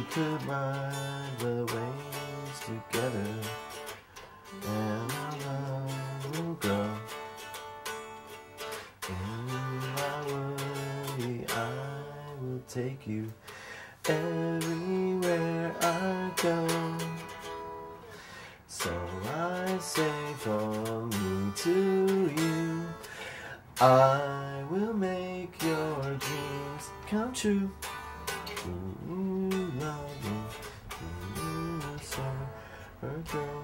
could ride the waves together, and our love will grow. In my worry, I will take you everywhere I go. So I say from me to you, I will make your dreams come true. You love me, you serve her girl,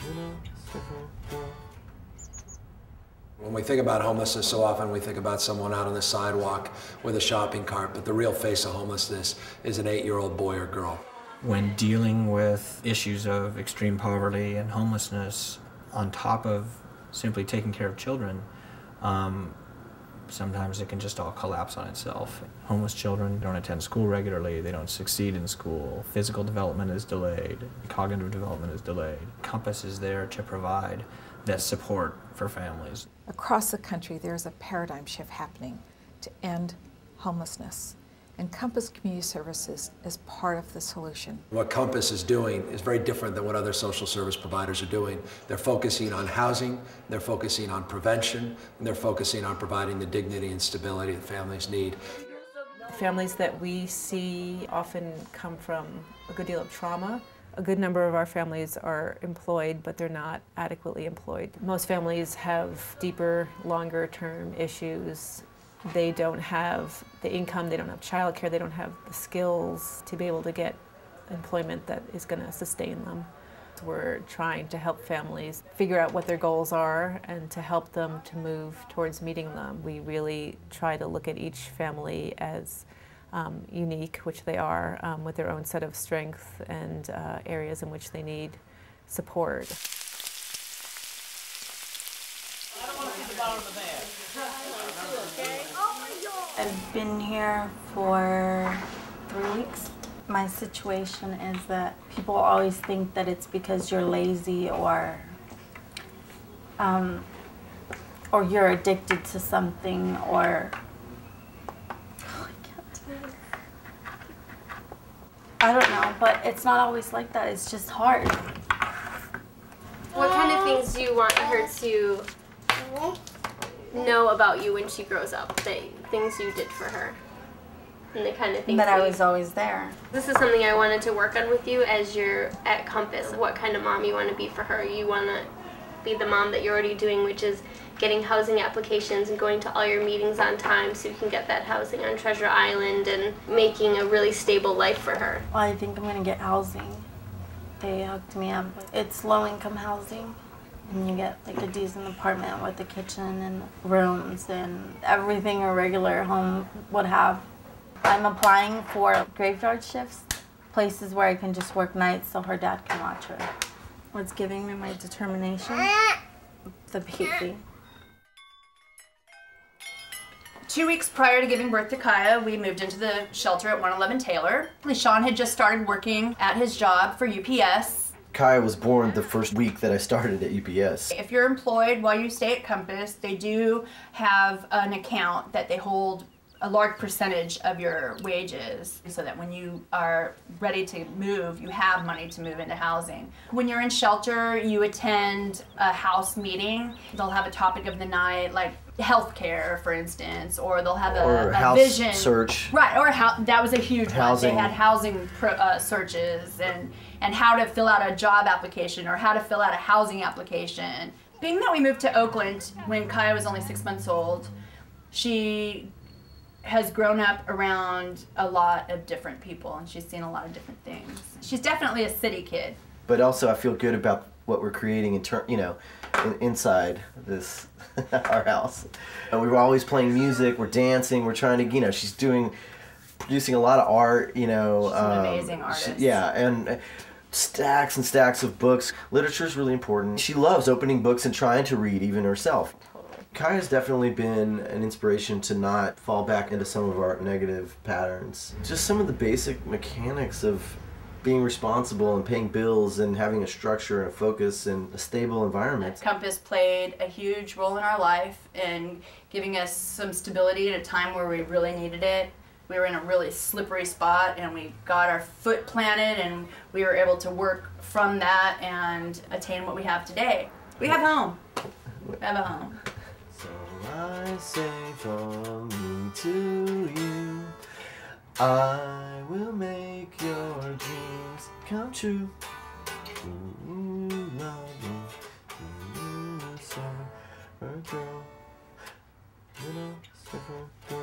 you know, serve her girl. When we think about homelessness, so often we think about someone out on the sidewalk with a shopping cart, but the real face of homelessness is an 8-year-old boy or girl. When dealing with issues of extreme poverty and homelessness, on top of simply taking care of children, sometimes it can just all collapse on itself. Homeless children don't attend school regularly, they don't succeed in school, physical development is delayed, cognitive development is delayed. Compass is there to provide that support for families. Across the country, there's a paradigm shift happening to end homelessness. And Compass Community Services is part of the solution. What Compass is doing is very different than what other social service providers are doing. They're focusing on housing, they're focusing on prevention, and they're focusing on providing the dignity and stability that families need. Families that we see often come from a good deal of trauma. A good number of our families are employed, but they're not adequately employed. Most families have deeper, longer-term issues. They don't have the income, they don't have childcare, they don't have the skills to be able to get employment that is going to sustain them. We're trying to help families figure out what their goals are and to help them to move towards meeting them. We really try to look at each family as unique, which they are, with their own set of strengths and areas in which they need support. I don't want to see the bottom of the bag. I've been here for 3 weeks. My situation is that people always think that it's because you're lazy or you're addicted to something or I don't know, but it's not always like that. It's just hard. What kind of things do you want her to know about you when she grows up? The things you did for her? And the kind of things that I was always there. This is something I wanted to work on with you as you're at Compass. What kind of mom you want to be for her. You want to be the mom that you're already doing, which is getting housing applications and going to all your meetings on time so you can get that housing on Treasure Island and making a really stable life for her. Well, I think I'm going to get housing. They hooked me up. It's low-income housing. And you get like a decent apartment with a kitchen and rooms and everything a regular home would have. I'm applying for graveyard shifts, places where I can just work nights so her dad can watch her. What's giving me my determination? The baby. 2 weeks prior to giving birth to Kaya, we moved into the shelter at 111 Taylor. Sean had just started working at his job for UPS. Kaya was born the first week that I started at UPS. If you're employed while you stay at Compass, they do have an account that they hold a large percentage of your wages so that when you are ready to move, you have money to move into housing. When you're in shelter, you attend a house meeting. They'll have a topic of the night, like healthcare, for instance, or they'll have a house vision search. Right, or that was a huge housing. one. They had housing searches and how to fill out a job application or how to fill out a housing application. Being that we moved to Oakland when Kaya was only 6 months old, she has grown up around a lot of different people and she's seen a lot of different things. She's definitely a city kid. But also I feel good about what we're creating inside this our house. And we were always playing music, we're dancing, we're trying to, she's producing a lot of art, She's an amazing artist. Yeah, and stacks and stacks of books. Literature is really important. She loves opening books and trying to read even herself. Kaya's definitely been an inspiration to not fall back into some of our negative patterns. Just some of the basic mechanics of being responsible and paying bills and having a structure and a focus and a stable environment. Compass played a huge role in our life in giving us some stability at a time where we really needed it. We were in a really slippery spot and we got our foot planted and we were able to work from that and attain what we have today. We have home. We have a home. So I say from me to you, I will make your dreams come true. Ooh, love me. Ooh, sir, her girl. Little silver girl.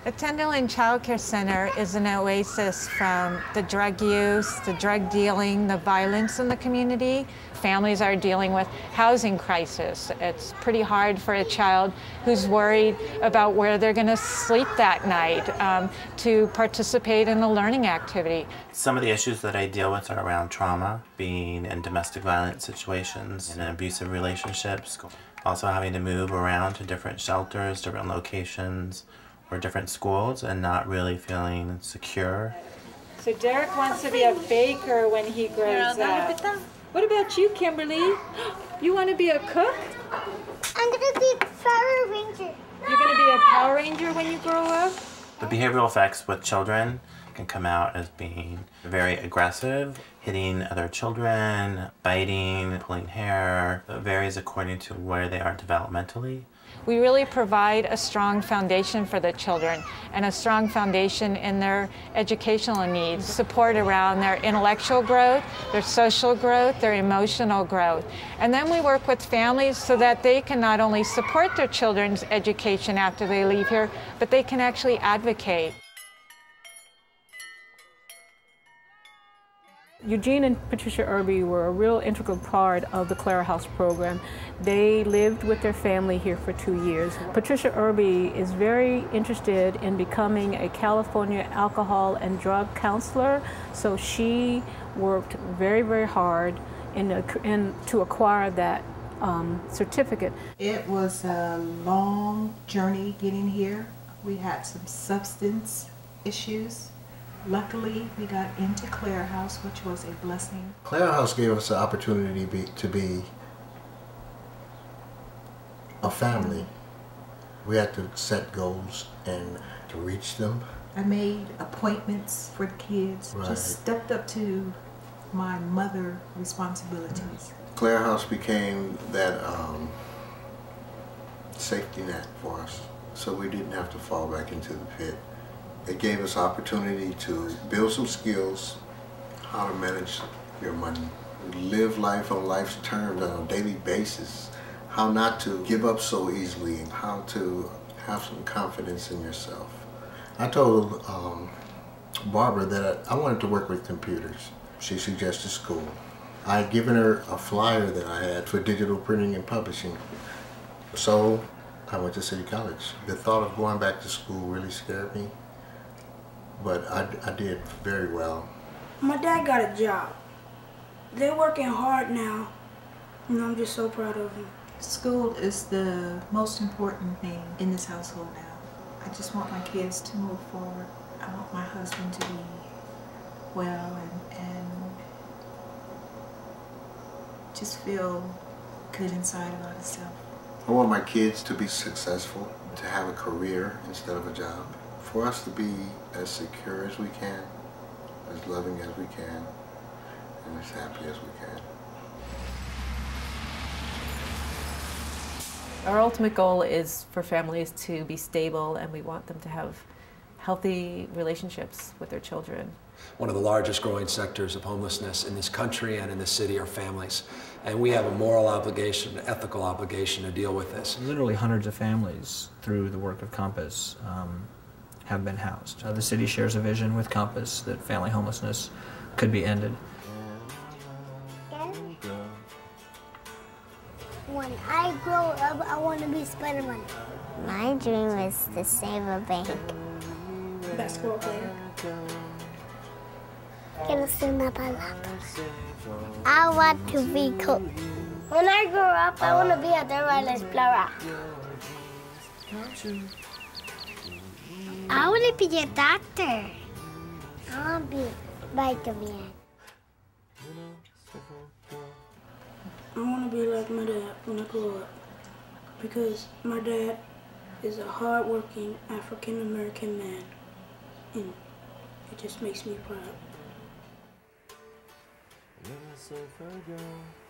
The Tenderloin Child Care Center is an oasis from the drug use, the drug dealing, the violence in the community. Families are dealing with housing crisis. It's pretty hard for a child who's worried about where they're going to sleep that night to participate in a learning activity. Some of the issues that I deal with are around trauma, being in domestic violence situations and abusive relationships. Also having to move around to different shelters, different locations, or different schools and not really feeling secure. So Derek wants to be a baker when he grows up. What about you, Kimberly? You want to be a cook? I'm going to be a Power Ranger. You're going to be a Power Ranger when you grow up? The behavioral effects with children can come out as being very aggressive, hitting other children, biting, pulling hair. It varies according to where they are developmentally. We really provide a strong foundation for the children and a strong foundation in their educational needs, support around their intellectual growth, their social growth, their emotional growth. And then we work with families so that they can not only support their children's education after they leave here, but they can actually advocate. Eugene and Patricia Irby were a real integral part of the Clara House program. They lived with their family here for 2 years. Patricia Irby is very interested in becoming a California alcohol and drug counselor, so she worked very, very hard to acquire that certificate. It was a long journey getting here. We had some substance issues. Luckily, we got into Clara House, which was a blessing. Clara House gave us the opportunity to be a family. We had to set goals and to reach them. I made appointments for the kids, Right. just stepped up to my mother responsibilities. Clara House became that safety net for us, so we didn't have to fall back into the pit. It gave us opportunity to build some skills, how to manage your money, live life on life's terms on a daily basis, how not to give up so easily, and how to have some confidence in yourself. I told Barbara that I wanted to work with computers. She suggested school. I had given her a flyer that I had for digital printing and publishing. So I went to City College. The thought of going back to school really scared me. But I did very well. My dad got a job. They're working hard now, and I'm just so proud of them. School is the most important thing in this household now. I just want my kids to move forward. I want my husband to be well and just feel good inside about himself. I want my kids to be successful, to have a career instead of a job. For us to be as secure as we can, as loving as we can, and as happy as we can. Our ultimate goal is for families to be stable, and we want them to have healthy relationships with their children. One of the largest growing sectors of homelessness in this country and in this city are families. And we have a moral obligation, an ethical obligation to deal with this. Literally hundreds of families through the work of Compass have been housed. The city shares a vision with Compass that family homelessness could be ended. When I grow up, I want to be Spider-Man. My dream is to save a bank. Basketball player. Quiero ser una palabra. I want to be cool. When I grow up, I want to be a Dora la Explorer. I want to be a doctor. I want to be Spider-Man. I want to be like my dad when I grow up, because my dad is a hard-working African-American man, and it just makes me proud. Minnesota girl.